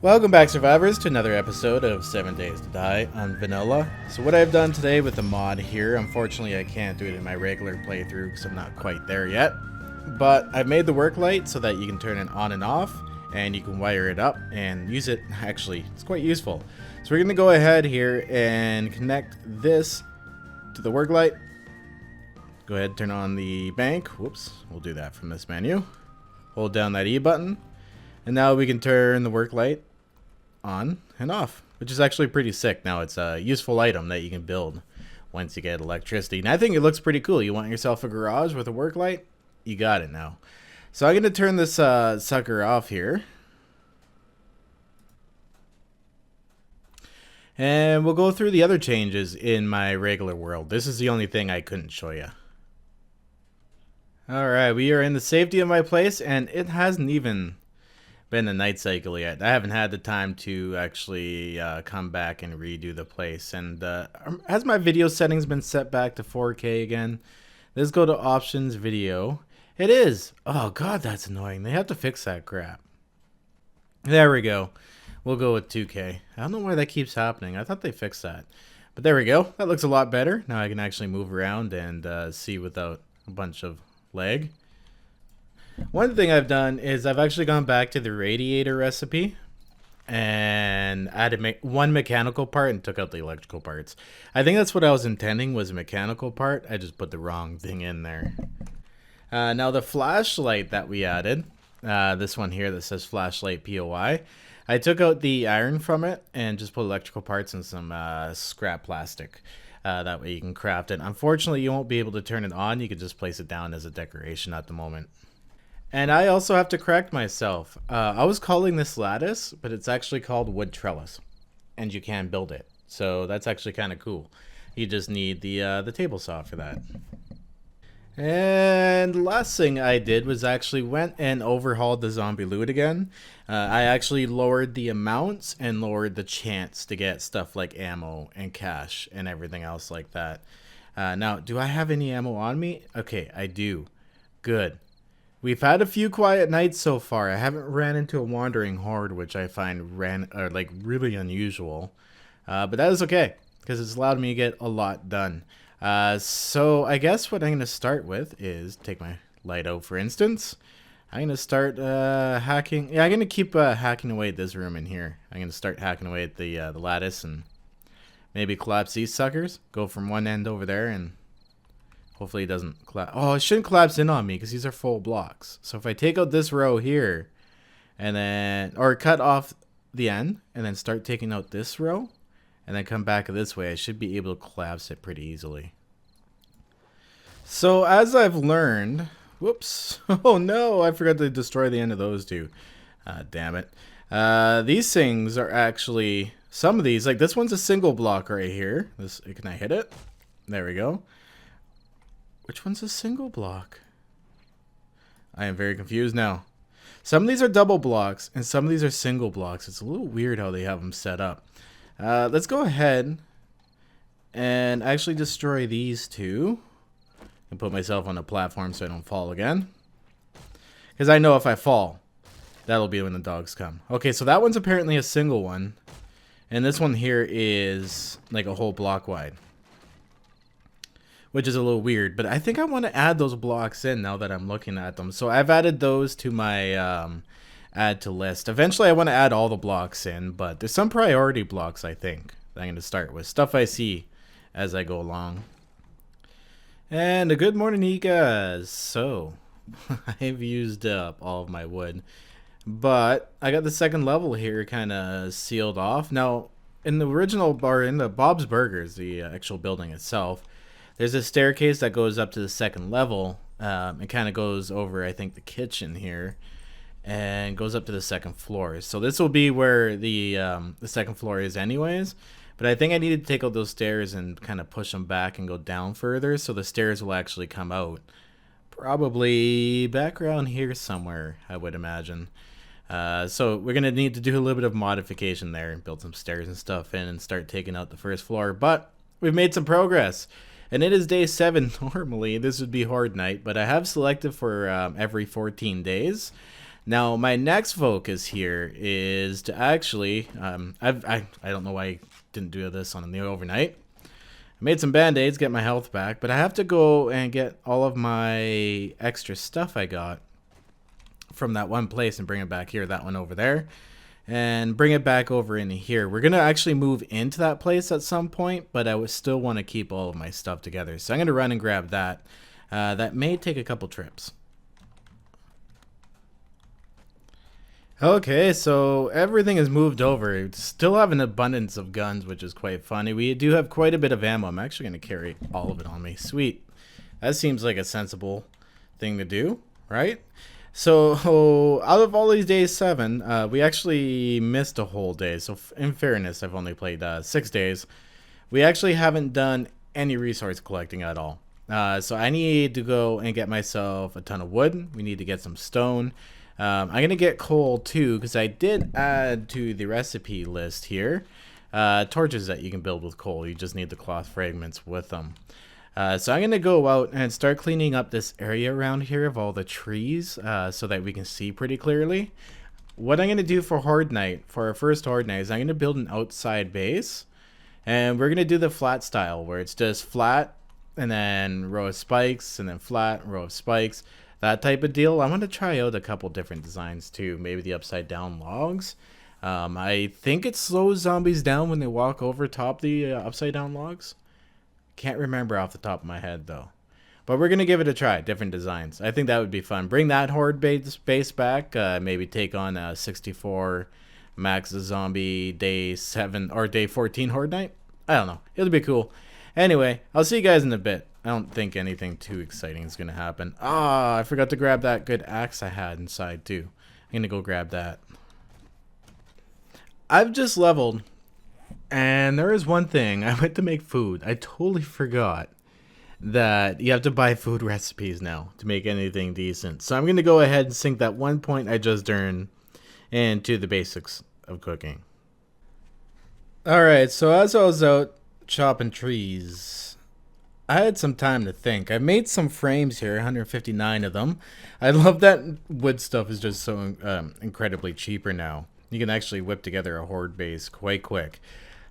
Welcome back, survivors, to another episode of 7 Days to Die Unvanilla. So what I've done today with the mod here, unfortunately I can't do it in my regular playthrough because I'm not quite there yet, but I've made the work light so that you can turn it on and off, and you can wire it up and use it. Actually, it's quite useful. So we're going to go ahead here and connect this to the work light. Go ahead, turn on the bank. Whoops, we'll do that from this menu. Hold down that E button, and now we can turn the work light on and off, which is actually pretty sick. Now it's a useful item that you can build once you get electricity, and I think it looks pretty cool. You want yourself a garage with a work light? You got it now. So I'm going to turn this sucker off here, and we'll go through the other changes in my regular world. This is the only thing I couldn't show you. Alright, we are in the safety of my place, and it hasn't even been a night cycle yet. I haven't had the time to actually come back and redo the place. And has my video settings been set back to 4K again? Let's go to options, video. It is. Oh god, that's annoying. They have to fix that crap. There we go. We'll go with 2K. I don't know why that keeps happening. I thought they fixed that. But there we go. That looks a lot better. Now I can actually move around and see without a bunch of lag. One thing I've done is I've actually gone back to the radiator recipe and added one mechanical part and took out the electrical parts. I think that's what I was intending, was a mechanical part. I just put the wrong thing in there. Now the flashlight that we added, this one here that says flashlight POI, I took out the iron from it and just put electrical parts and some scrap plastic. That way you can craft it. Unfortunately, you won't be able to turn it on. You can just place it down as a decoration at the moment. And I also have to correct myself. I was calling this lattice, but it's actually called wood trellis, and you can build it. So that's actually kind of cool. You just need the table saw for that. And the last thing I did was actually went and overhauled the zombie loot again. I actually lowered the amounts and lowered the chance to get stuff like ammo and cash and everything else like that. Now, do I have any ammo on me? Okay, I do. Good. We've had a few quiet nights so far. I haven't ran into a wandering horde, which I find like really unusual. But that is okay, because it's allowed me to get a lot done. So I guess what I'm going to start with is take my light out, for instance. I'm going to start hacking. Yeah, I'm going to keep hacking away at this room in here. I'm going to start hacking away at the lattice and maybe collapse these suckers. Go from one end over there and hopefully it doesn't collapse. Oh, it shouldn't collapse in on me because these are full blocks. So if I take out this row here and then, or cut off the end and then start taking out this row and then come back this way, I should be able to collapse it pretty easily. So as I've learned, whoops, oh no, I forgot to destroy the end of those two. Damn it. These things are actually, some of these, like this one's a single block right here. Can I hit it? There we go. Which one's a single block? I am very confused now. Some of these are double blocks and some of these are single blocks. It's a little weird how they have them set up. Let's go ahead and actually destroy these two and put myself on a platform so I don't fall again. Because I know if I fall, that'll be when the dogs come. Okay, so that one's apparently a single one. And this one here is like a whole block wide, which is a little weird, but I think I want to add those blocks in now that I'm looking at them. So I've added those to my add to list. Eventually I want to add all the blocks in, but there's some priority blocks I think that I'm going to start with. Stuff I see as I go along. And a good morning, you guys. So I've used up all of my wood, but I got the second level here kind of sealed off. Now in the original bar, in the Bob's Burgers, the actual building itself, there's a staircase that goes up to the second level. It kind of goes over, I think, the kitchen here and goes up to the second floor. So this will be where the second floor is anyways. But I think I need to take out those stairs and kind of push them back and go down further so the stairs will actually come out. Probably back around here somewhere, I would imagine. So we're going to need to do a little bit of modification there and build some stairs and stuff in and start taking out the first floor. But we've made some progress. And it is day 7. Normally, this would be Horde night, but I have selected for every 14 days. Now, my next focus here is to actually, I don't know why I didn't do this on the overnight. I made some band-aids, get my health back, but I have to go and get all of my extra stuff I got from that one place and bring it back here, that one over there, and bring it back over into here. We're going to actually move into that place at some point, but I would still want to keep all of my stuff together. So I'm going to run and grab that. That may take a couple trips. Okay, so everything is moved over. Still have an abundance of guns, which is quite funny. We do have quite a bit of ammo. I'm actually going to carry all of it on me. Sweet. That seems like a sensible thing to do, right? So, out of all these days 7, we actually missed a whole day. So, in fairness, I've only played 6 days. We actually haven't done any resource collecting at all. So, I need to go and get myself a ton of wood. We need to get some stone. I'm going to get coal too, because I did add to the recipe list here torches that you can build with coal. You just need the cloth fragments with them. So I'm going to go out and start cleaning up this area around here of all the trees so that we can see pretty clearly. What I'm going to do for Horde Night, for our first Horde Night, is I'm going to build an outside base. And we're going to do the flat style, where it's just flat, and then row of spikes, and then flat, row of spikes. That type of deal. I want to try out a couple different designs too. Maybe the upside down logs. I think it slows zombies down when they walk over top the upside down logs. Can't remember off the top of my head though. But we're going to give it a try. Different designs. I think that would be fun. Bring that Horde base back. Maybe take on a 64 max zombie day 7 or day 14 Horde Night. I don't know. It'll be cool. Anyway, I'll see you guys in a bit. I don't think anything too exciting is going to happen. Ah, I forgot to grab that good axe I had inside too. I'm going to go grab that. I've just leveled, and there is one thing. I went to make food. I totally forgot that you have to buy food recipes now to make anything decent. So I'm going to go ahead and sink that 1 point I just earned into the basics of cooking. Alright, so as I was out chopping trees, I had some time to think. I made some frames here, 159 of them. I love that wood stuff is just so incredibly cheaper now. You can actually whip together a Horde base quite quick.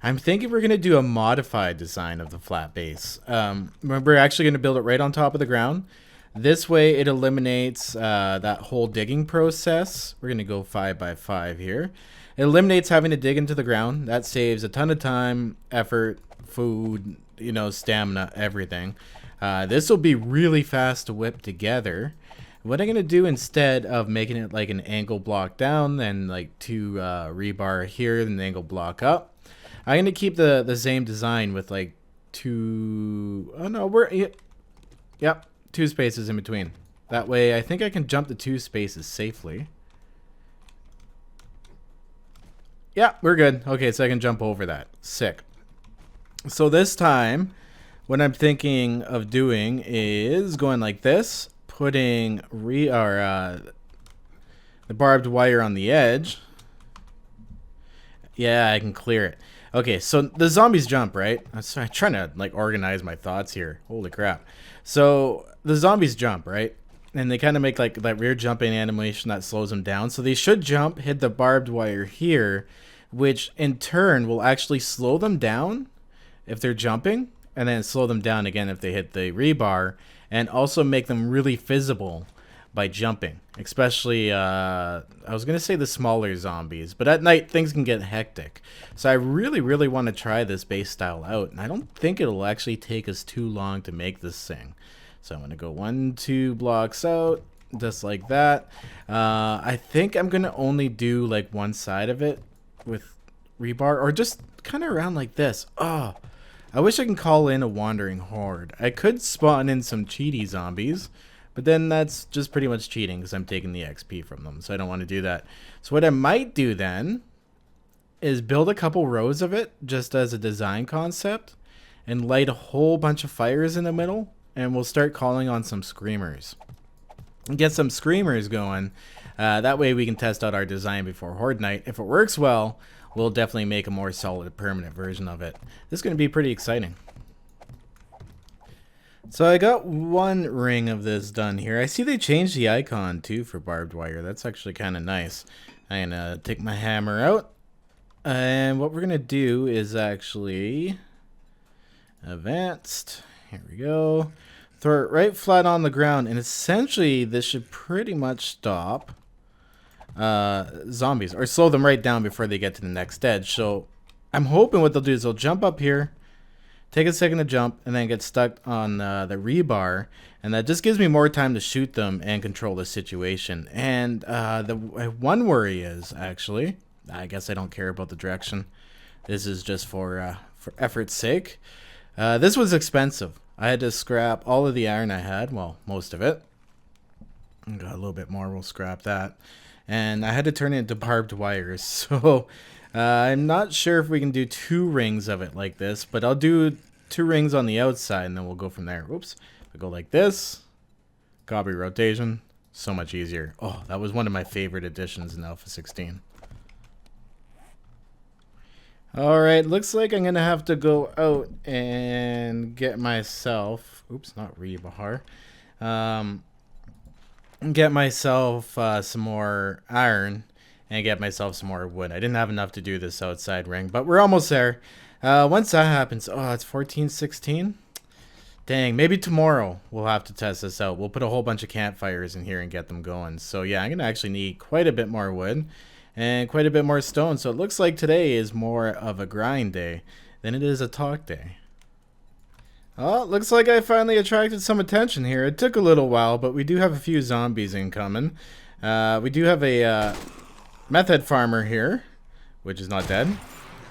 I'm thinking we're going to do a modified design of the flat base. We're actually going to build it right on top of the ground. This way it eliminates that whole digging process. We're going to go 5 by 5 here. It eliminates having to dig into the ground. That saves a ton of time, effort, food, you know, stamina, everything. This will be really fast to whip together. What I'm going to do instead of making it like an angle block down, then like 2 rebar here, then an angle block up, I'm going to keep the same design with like 2, oh no, yep, 2 spaces in between. That way I think I can jump the 2 spaces safely. Yeah, we're good. Okay, so I can jump over that. Sick. So this time, what I'm thinking of doing is going like this, putting the barbed wire on the edge. Yeah, I can clear it. Okay, so the zombies jump, right? I'm trying to like organize my thoughts here. Holy crap. So the zombies jump, right? And they kind of make like that rear jumping animation that slows them down. So they should jump, hit the barbed wire here, which in turn will actually slow them down if they're jumping, and then slow them down again if they hit the rebar, and also make them really visible by jumping. Especially, I was going to say the smaller zombies, but at night things can get hectic. So I really, really want to try this base style out, and I don't think it'll actually take us too long to make this thing. So I'm going to go 1, 2 blocks out, just like that. I think I'm going to only do like one side of it with rebar, or just kind of around like this. Oh, I wish I can call in a wandering horde. I could spawn in some cheaty zombies, but then that's just pretty much cheating because I'm taking the XP from them, so I don't want to do that. So what I might do then is build a couple rows of it just as a design concept and light a whole bunch of fires in the middle, and we'll start calling on some screamers. Get some screamers going. That way we can test out our design before Horde Night. If it works well, we'll definitely make a more solid permanent version of it. This is going to be pretty exciting. So I got one ring of this done here. I see they changed the icon too for barbed wire. That's actually kind of nice. I'm gonna take my hammer out. And what we're gonna do is actually advanced. Here we go. Throw it right flat on the ground, and essentially this should pretty much stop zombies or slow them right down before they get to the next edge. So I'm hoping what they'll do is they'll jump up here, take a second to jump, and then get stuck on the rebar, and that just gives me more time to shoot them and control the situation. And the one worry is, actually, I guess I don't care about the direction. This is just for effort's sake. This was expensive. I had to scrap all of the iron I had, well, most of it. Got a little bit more, we'll scrap that. And I had to turn it into barbed wires, so I'm not sure if we can do 2 rings of it like this, but I'll do 2 rings on the outside, and then we'll go from there. Oops. I go like this. Copy rotation. So much easier. Oh, that was one of my favorite additions in Alpha 16. Alright, looks like I'm going to have to go out and get myself... Oops, not rebar. Get myself some more iron and get myself some more wood. I didn't have enough to do this outside ring, but we're almost there. Once that happens... Oh, it's 14:16? Dang, maybe tomorrow we'll have to test this out. We'll put a whole bunch of campfires in here and get them going. So yeah, I'm going to actually need quite a bit more wood. And quite a bit more stone, so it looks like today is more of a grind day than it is a talk day. Oh, looks like I finally attracted some attention here. It took a little while, but we do have a few zombies incoming. We do have a meth head farmer here, which is not dead.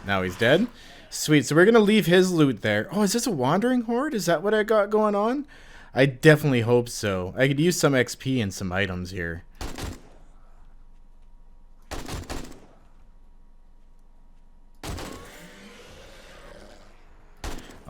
Now he's dead. Sweet, so we're going to leave his loot there. Oh, is this a wandering horde? Is that what I got going on? I definitely hope so. I could use some XP and some items here.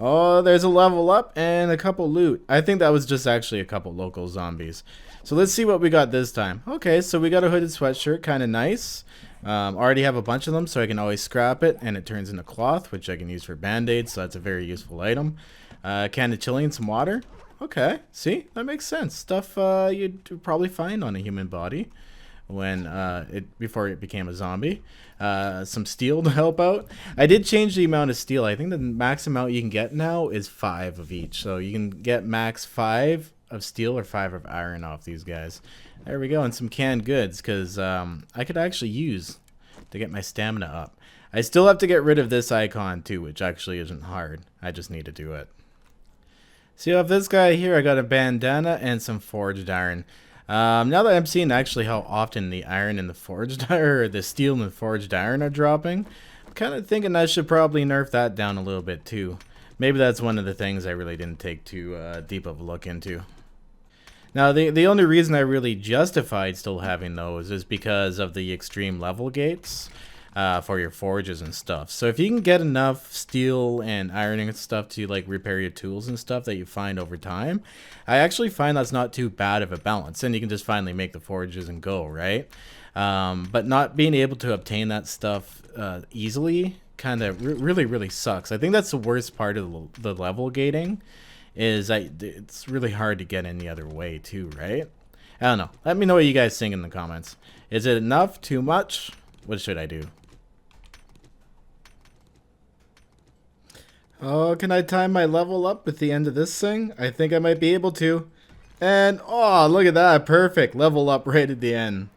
Oh, there's a level up and a couple loot. I think that was just actually a couple local zombies. So let's see what we got this time. Okay, so we got a hooded sweatshirt, kind of nice. Already have a bunch of them, so I can always scrap it, and it turns into cloth, which I can use for band-aids, so that's a very useful item. Can of chili and some water. Okay, see, that makes sense. Stuff you'd probably find on a human body when before it became a zombie. Some steel to help out. I did change the amount of steel. I think the max amount you can get now is 5 of each. So you can get max 5 of steel or 5 of iron off these guys. There we go. And some canned goods, because I could actually use to get my stamina up. I still have to get rid of this icon too, which actually isn't hard. I just need to do it. So you have this guy here. I got a bandana and some forged iron. Now that I'm seeing actually how often the iron and the forged iron, or the steel and the forged iron are dropping, I'm kind of thinking I should probably nerf that down a little bit too. Maybe that's one of the things I really didn't take too deep of a look into. Now, the only reason I really justified still having those is because of the extreme level gates for your forges and stuff. So if you can get enough steel and iron and stuff to like repair your tools and stuff that you find over time, I actually find that's not too bad of a balance. And you can just finally make the forges and go, right? But not being able to obtain that stuff easily kind of really sucks. I think that's the worst part of the level gating, is it's really hard to get any other way too, right? I don't know. Let me know what you guys think in the comments. Is it enough? Too much? What should I do? Oh, can I time my level up at the end of this thing? I think I might be able to. And, oh, look at that. Perfect. Level up right at the end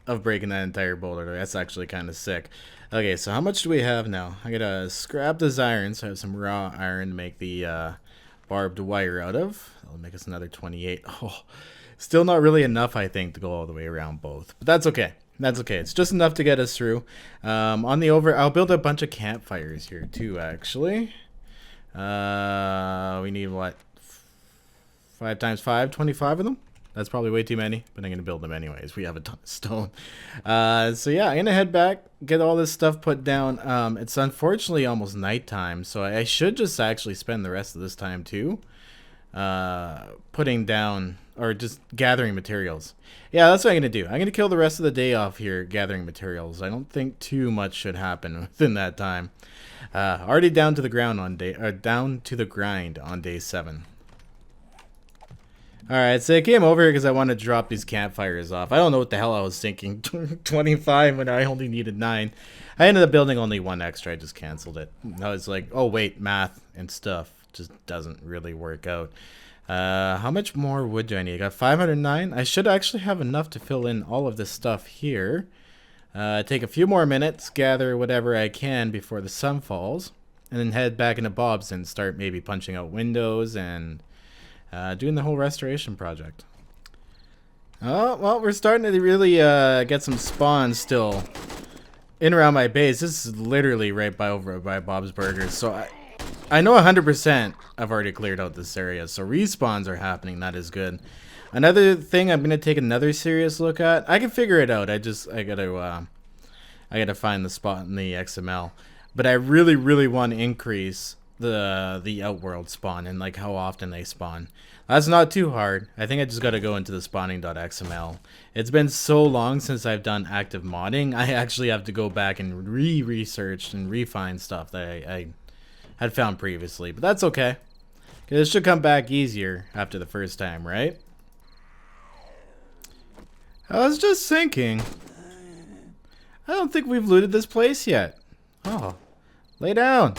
of breaking that entire boulder. That's actually kind of sick. Okay, so how much do we have now? I gotta scrap this iron, so I have some raw iron to make the barbed wire out of. That'll make us another 28. Oh, still not really enough, I think, to go all the way around both. But that's okay. That's okay. It's just enough to get us through. I'll build a bunch of campfires here too, actually. We need what? 5 times 5, 25 of them? That's probably way too many, but I'm going to build them anyways. We have a ton of stone. So yeah, I'm going to head back, get all this stuff put down. It's unfortunately almost nighttime, so I should just actually spend the rest of this time too putting down, or just gathering materials. Yeah, that's what I'm going to do. I'm going to kill the rest of the day off here gathering materials. I don't think too much should happen within that time. Already down to the ground on down to the grind on day 7. Alright, so I came over here because I wanted to drop these campfires off. I don't know what the hell I was thinking. 25 when I only needed 9. I ended up building only 1 extra. I just canceled it. I was like, oh wait, math and stuff just doesn't really work out. How much more wood do I need? I got 509. I should actually have enough to fill in all of this stuff here. Take a few more minutes, gather whatever I can before the sun falls, and then head back into Bob's and start maybe punching out windows and doing the whole restoration project. Oh, well, we're starting to really get some spawns still in around my base. This is literally right by over by Bob's Burgers, so I know 100% I've already cleared out this area, so respawns are happening. That is good. Another thing I'm gonna take another serious look at. I can figure it out. I gotta find the spot in the XML, but I really want to increase the outworld spawn and like how often they spawn. That's not too hard. I think I just gotta go into the spawning.xml. It's been so long since I've done active modding. I actually have to go back and research and refine stuff that I had found previously, but that's okay, because it should come back easier after the first time, right? I was just thinking, I don't think we've looted this place yet. Oh, lay down.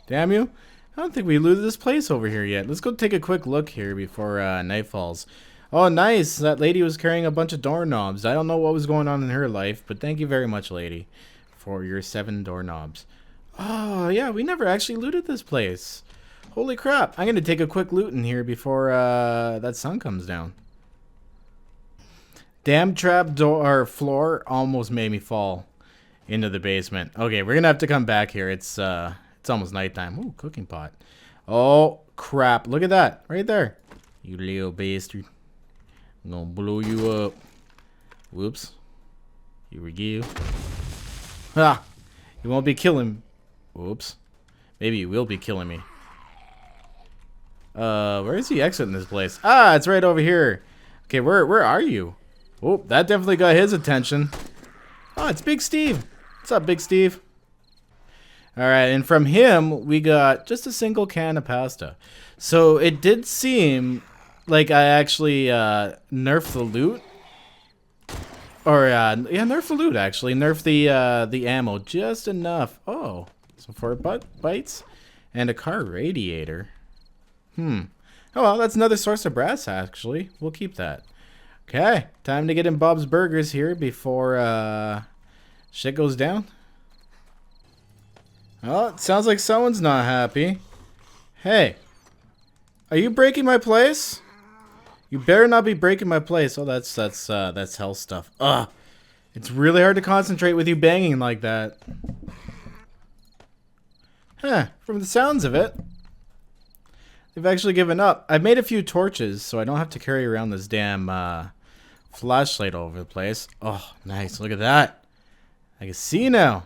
Damn you. I don't think we looted this place over here yet. Let's go take a quick look here before night falls. Oh, nice. That lady was carrying a bunch of doorknobs. I don't know what was going on in her life, but thank you very much, lady, for your 7 doorknobs. Oh, yeah, we never actually looted this place. Holy crap. I'm going to take a quick loot in here before that sun comes down. Damn trap door or floor almost made me fall into the basement. Okay, we're going to have to come back here. It's almost nighttime. Ooh, cooking pot. Oh, crap. Look at that. Right there. You little bastard. I'm going to blow you up. Whoops. Here we go. Ah. You won't be killing. Whoops. Maybe you will be killing me. Where is the exit in this place? Ah, it's right over here. Okay, where are you? Oh, that definitely got his attention. Oh, it's Big Steve. What's up, Big Steve? Alright, and from him, we got just a single can of pasta. So it did seem like I actually nerfed the loot. Or, yeah, nerfed the loot, actually. Nerfed the ammo just enough. Oh, some 4 bites and a car radiator. Oh, well, that's another source of brass, actually. We'll keep that. Okay, time to get in Bob's Burgers here before shit goes down. Oh, it sounds like someone's not happy. Hey, are you breaking my place? You better not be breaking my place. Oh, that's hell stuff. Ugh, it's really hard to concentrate with you banging like that. Huh, from the sounds of it, they've actually given up. I've made a few torches, so I don't have to carry around this damn flashlight all over the place. Oh, nice. Look at that. I can see now.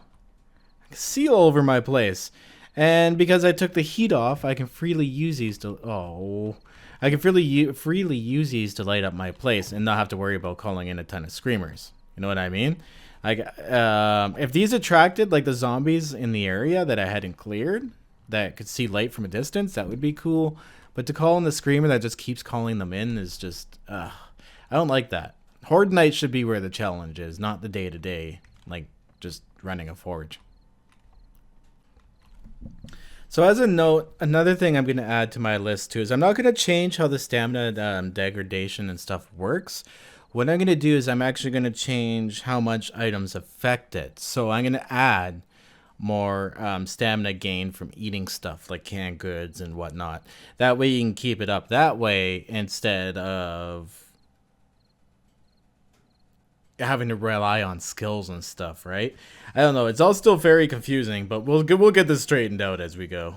I can see all over my place. And because I took the heat off, I can freely use these to... Oh. I can freely use these to light up my place and not have to worry about calling in a ton of screamers. You know what I mean? Like, if these attracted, like, the zombies in the area that I hadn't cleared, that could see light from a distance, that would be cool. But to call in the screamer that just keeps calling them in is just... I don't like that. Horde night should be where the challenge is, not the day-to-day, like just running a forge. So as a note, another thing I'm going to add to my list too is I'm not going to change how the stamina degradation and stuff works. What I'm going to do is I'm actually going to change how much items affect it. So I'm going to add more stamina gain from eating stuff like canned goods and whatnot. That way you can keep it up that way instead of having to rely on skills and stuff, right? I don't know. It's all still very confusing, but we'll get this straightened out as we go.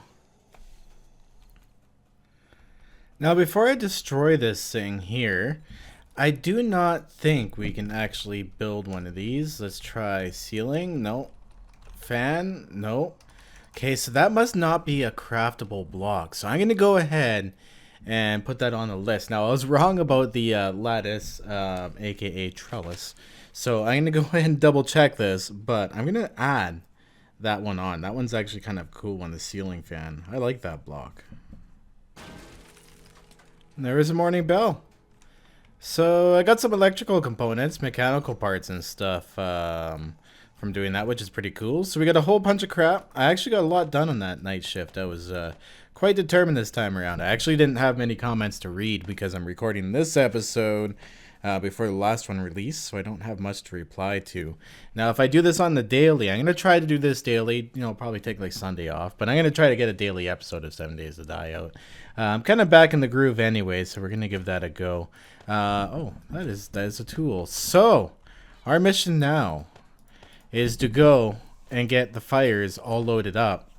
Now, before I destroy this thing here, I do not think we can actually build one of these. Let's try ceiling. No. Fan. No. Okay, so that must not be a craftable block. So I'm going to go ahead and put that on the list. Now, I was wrong about the lattice, aka trellis. So I'm going to go ahead and double check this, but I'm going to add that one on. That one's actually kind of cool on the ceiling fan. I like that block. there is a morning bell. So I got some electrical components, mechanical parts and stuff from doing that, which is pretty cool. So we got a whole bunch of crap. I actually got a lot done on that night shift. I was quite determined this time around. I actually didn't have many comments to read because I'm recording this episode before the last one released, so I don't have much to reply to. Now, if I do this on the daily, I'm going to try to do this daily. You know, probably take like Sunday off, but I'm going to try to get a daily episode of 7 Days to Die Out. I'm kind of back in the groove anyway, so we're going to give that a go. Oh, that is a tool. So, our mission now is to go and get the fires all loaded up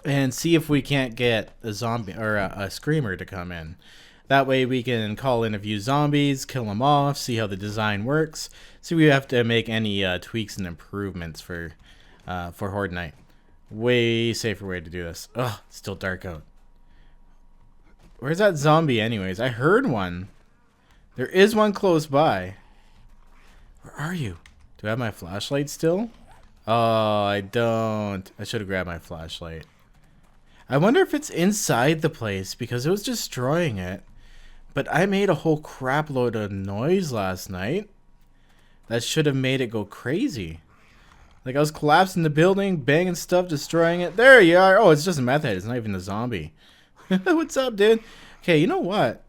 and see if we can't get a zombie or a screamer to come in. That way we can call in a few zombies, kill them off, see how the design works, see if we have to make any tweaks and improvements for Horde Night. Way safer way to do this. Ugh, it's still dark out. Where's that zombie anyways? I heard one. There is one close by. Where are you? Do I have my flashlight still? Oh, I don't. I should have grabbed my flashlight. I wonder if it's inside the place because it was destroying it. But I made a whole crap load of noise last night. That should have made it go crazy. Like I was collapsing the building, banging stuff, destroying it. There you are. Oh, it's just a meth head. It's not even a zombie. What's up, dude? Okay, you know what?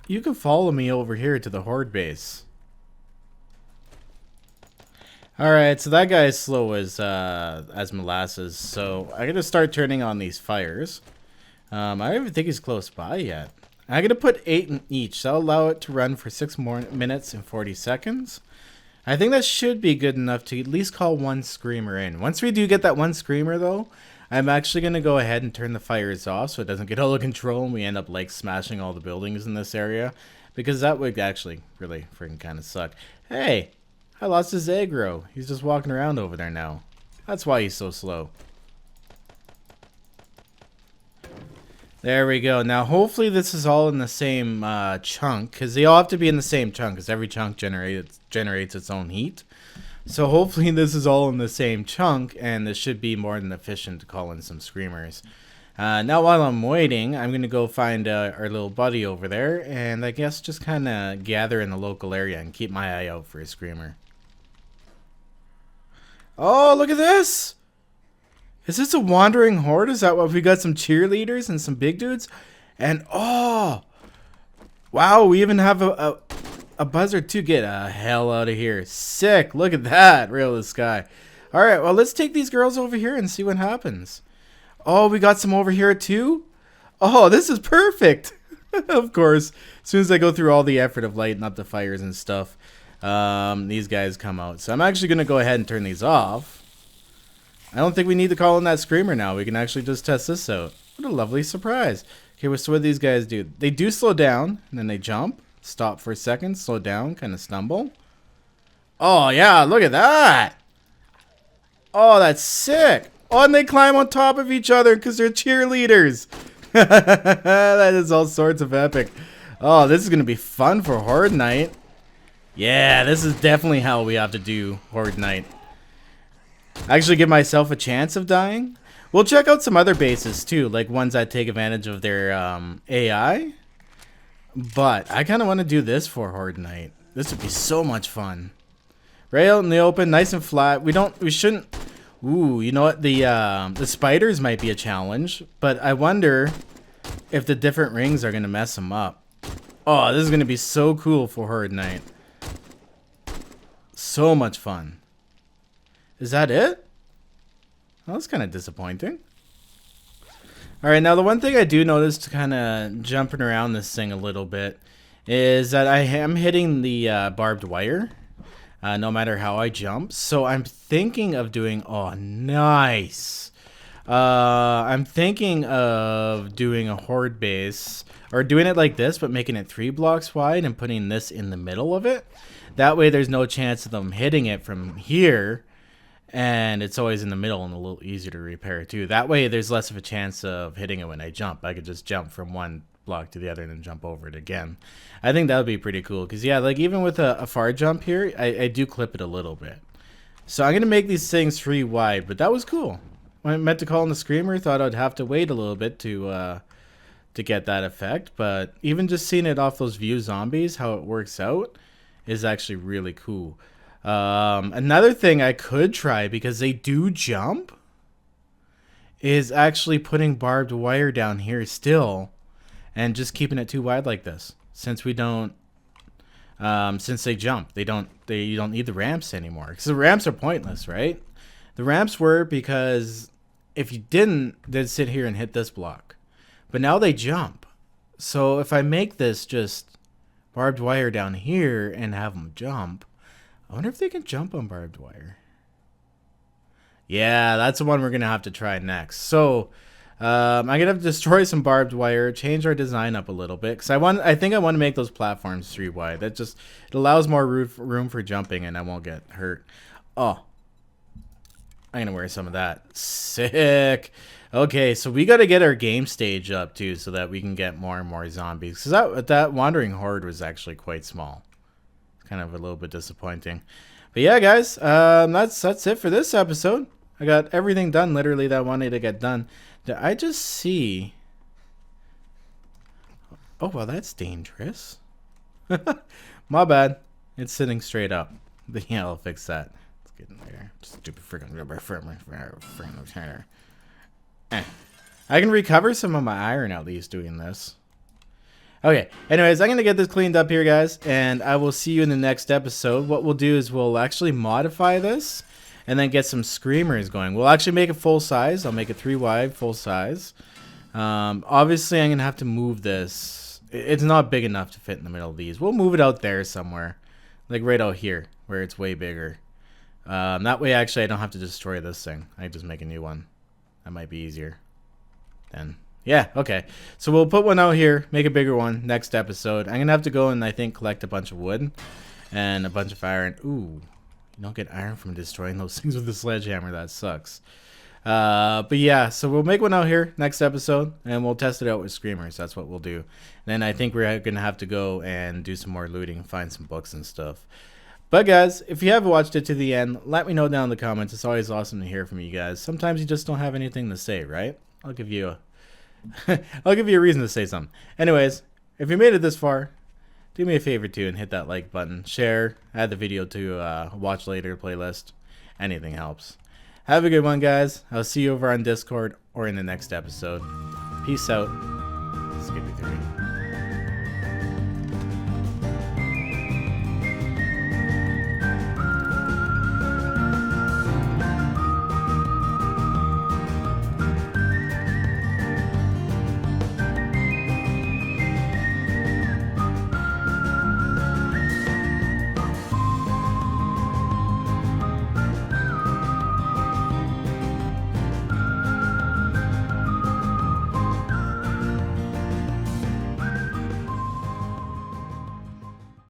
You can follow me over here to the Horde base. Alright, so that guy is slow as molasses. So I gotta start turning on these fires. I don't even think he's close by yet. I'm gonna put 8 in each, so I'll allow it to run for 6 more minutes and 40 seconds. I think that should be good enough to at least call one screamer in. Once we do get that one screamer though, I'm actually gonna go ahead and turn the fires off so it doesn't get out of control and we end up like smashing all the buildings in this area. Because that would actually really freaking kind of suck. Hey, I lost his aggro. He's just walking around over there now. That's why he's so slow. There we go. Now, hopefully this is all in the same chunk, because they all have to be in the same chunk, because every chunk generates its own heat. So hopefully this is all in the same chunk, and this should be more than efficient to call in some screamers. Now, while I'm waiting, I'm going to go find our little buddy over there, and I guess just kind of gather in the local area and keep my eye out for a screamer. Oh, look at this! Is this a wandering horde? Is that what we got? Some cheerleaders and some big dudes? And oh! Wow, we even have a buzzard too. Get the hell out of here. Sick. Look at that. Real the sky. Alright, well let's take these girls over here and see what happens. Oh, we got some over here too? Oh, this is perfect. Of course. As soon as I go through all the effort of lighting up the fires and stuff, these guys come out. So I'm actually going to go ahead and turn these off. I don't think we need to call in that screamer now. We can actually just test this out. What a lovely surprise. Okay, so what do these guys do? They do slow down, and then they jump, stop for a second, slow down, kind of stumble. Oh, yeah, look at that. Oh, that's sick. Oh, and they climb on top of each other because they're cheerleaders. That is all sorts of epic. Oh, this is going to be fun for Horde Night. Yeah, this is definitely how we have to do Horde Night. Actually give myself a chance of dying. We'll check out some other bases too, like ones that take advantage of their AI. But I kind of want to do this for Horde Night. This would be so much fun. Right out in the open, nice and flat. We shouldn't. Ooh, you know what? The spiders might be a challenge, but I wonder if the different rings are gonna mess them up. Oh, this is gonna be so cool for Horde Night. So much fun. Is that it? Well, that's kind of disappointing. Alright, now the one thing I do notice to kind of jumping around this thing a little bit is that I am hitting the barbed wire no matter how I jump. So I'm thinking of doing... Oh, nice! I'm thinking of doing a horde base, or doing it like this, but making it 3 blocks wide and putting this in the middle of it. That way there's no chance of them hitting it from here. And it's always in the middle and a little easier to repair too. That way there's less of a chance of hitting it when I jump. I could just jump from one block to the other and then jump over it again. I think that would be pretty cool. Because yeah, like even with a far jump here, I do clip it a little bit. So I'm going to make these things 3 wide. But that was cool. When I meant to call in the screamer, thought I'd have to wait a little bit to to get that effect, but even just seeing it off those view zombies, how it works out, is actually really cool. Another thing I could try, because they do jump, is actually putting barbed wire down here still and just keeping it too wide like this, since we don't since they jump, you don't need the ramps anymore, because the ramps are pointless, right? The ramps were because if you didn't, they'd sit here and hit this block, but now they jump. So if I make this just barbed wire down here and have them jump, I wonder if they can jump on barbed wire. Yeah, that's the one we're going to have to try next. So, I'm going to have to destroy some barbed wire, change our design up a little bit, because I think I want to make those platforms 3 wide. That just, it allows more room for jumping, and I won't get hurt. Oh, I'm going to wear some of that. Sick. Okay, so we got to get our game stage up, too, so that we can get more and more zombies. Because that Wandering Horde was actually quite small. Kind of a little bit disappointing. But yeah, guys, that's it for this episode. I got everything done, literally, that I wanted to get done. Did I just see... Oh, well, that's dangerous. My bad. It's sitting straight up. But yeah, I'll fix that. Let's get in there. Stupid freaking rubber turner. I can recover some of my iron at least doing this. Okay, anyways, I'm going to get this cleaned up here, guys, and I will see you in the next episode. What we'll do is we'll actually modify this and then get some screamers going. We'll actually make it full size. I'll make it 3 wide, full size. Obviously, I'm going to have to move this. It's not big enough to fit in the middle of these. We'll move it out there somewhere, like right out here, where it's way bigger. That way, actually, I don't have to destroy this thing. I just make a new one. That might be easier then. Yeah, okay. So we'll put one out here, make a bigger one next episode. I'm going to have to go and, I think, collect a bunch of wood and a bunch of iron. Ooh, you don't get iron from destroying those things with the sledgehammer. That sucks. But yeah, so we'll make one out here next episode, and we'll test it out with screamers. That's what we'll do. Then I think we're going to have to go and do some more looting, find some books and stuff. But guys, if you have watched it to the end, let me know down in the comments. It's always awesome to hear from you guys. Sometimes you just don't have anything to say, right? I'll give you a reason to say something. Anyways, if you made it this far, do me a favor too and hit that like button. Share, add the video to watch later playlist. Anything helps. Have a good one, guys. I'll see you over on Discord or in the next episode. Peace out. Skippy 3.